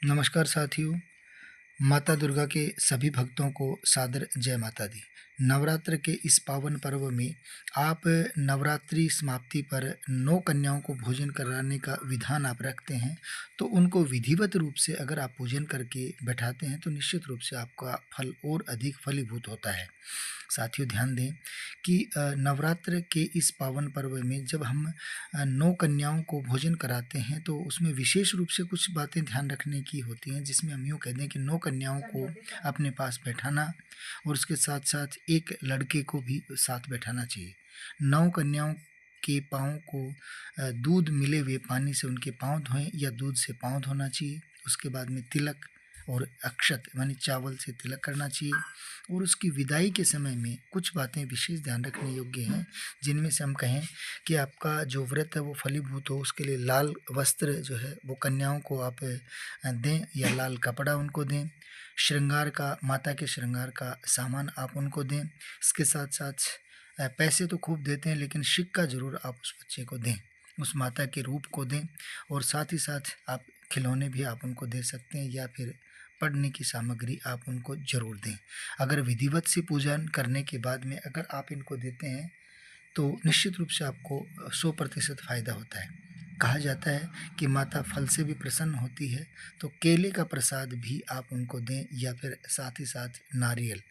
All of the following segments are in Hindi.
नमस्कार साथियों। माता दुर्गा के सभी भक्तों को सादर जय माता दी। नवरात्र के इस पावन पर्व में आप नवरात्रि समाप्ति पर 9 कन्याओं को भोजन कराने का विधान आप रखते हैं, तो उनको विधिवत रूप से अगर आप पूजन करके बैठाते हैं तो निश्चित रूप से आपका फल और अधिक फलीभूत होता है। साथियों, ध्यान दें कि नवरात्र के इस पावन पर्व में जब हम 9 कन्याओं को भोजन कराते हैं तो उसमें विशेष रूप से कुछ बातें ध्यान रखने की होती हैं, जिसमें हम यूँ कह दें कि 9 कन्याओं को अपने पास बैठाना और उसके साथ-साथ एक लड़के को भी साथ बैठाना चाहिए। 9 कन्याओं के पाँव को दूध मिले हुए पानी से उनके पाँव धोएँ या दूध से पाँव धोना चाहिए। उसके बाद में तिलक और अक्षत यानी चावल से तिलक करना चाहिए और उसकी विदाई के समय में कुछ बातें विशेष ध्यान रखने योग्य हैं, जिनमें से हम कहें कि आपका जो व्रत है वो फलीभूत हो, उसके लिए लाल वस्त्र जो है वो कन्याओं को आप दें या लाल कपड़ा उनको दें। श्रृंगार का माता के श्रृंगार का सामान आप उनको दें। इसके साथ-साथ पैसे तो खूब देते हैं, लेकिन सिक्का ज़रूर आप उस बच्चे को दें, उस माता के रूप को दें और साथ ही साथ आप खिलौने भी आप उनको दे सकते हैं या फिर पढ़ने की सामग्री आप उनको ज़रूर दें। अगर विधिवत से पूजन करने के बाद में अगर आप इनको देते हैं तो निश्चित रूप से आपको 100% फ़ायदा होता है। कहा जाता है कि माता फल से भी प्रसन्न होती है, तो केले का प्रसाद भी आप उनको दें या फिर साथ ही साथ नारियल।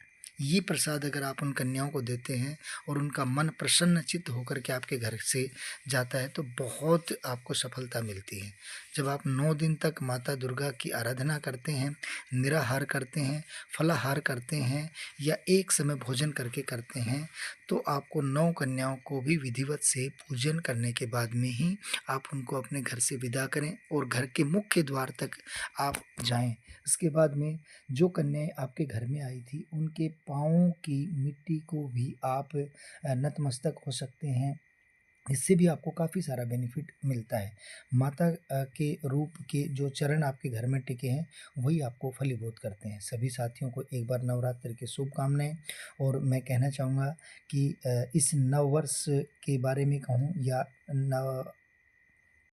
ये प्रसाद अगर आप उन कन्याओं को देते हैं और उनका मन प्रसन्नचित्त होकर के आपके घर से जाता है तो बहुत आपको सफलता मिलती है। जब आप 9 दिन तक माता दुर्गा की आराधना करते हैं, निराहार करते हैं, फलाहार करते हैं या एक समय भोजन करके करते हैं, तो आपको 9 कन्याओं को भी विधिवत से पूजन करने के बाद में ही आप उनको अपने घर से विदा करें और घर के मुख्य द्वार तक आप जाएँ। इसके बाद में जो कन्याएँ आपके घर में आई थी, उनके पाँवों की मिट्टी को भी आप नतमस्तक हो सकते हैं। इससे भी आपको काफ़ी सारा बेनिफिट मिलता है। माता के रूप के जो चरण आपके घर में टिके हैं, वही आपको फलीभूत करते हैं। सभी साथियों को एक बार नवरात्र की शुभकामनाएँ और मैं कहना चाहूँगा कि इस नववर्ष के बारे में कहूँ या नव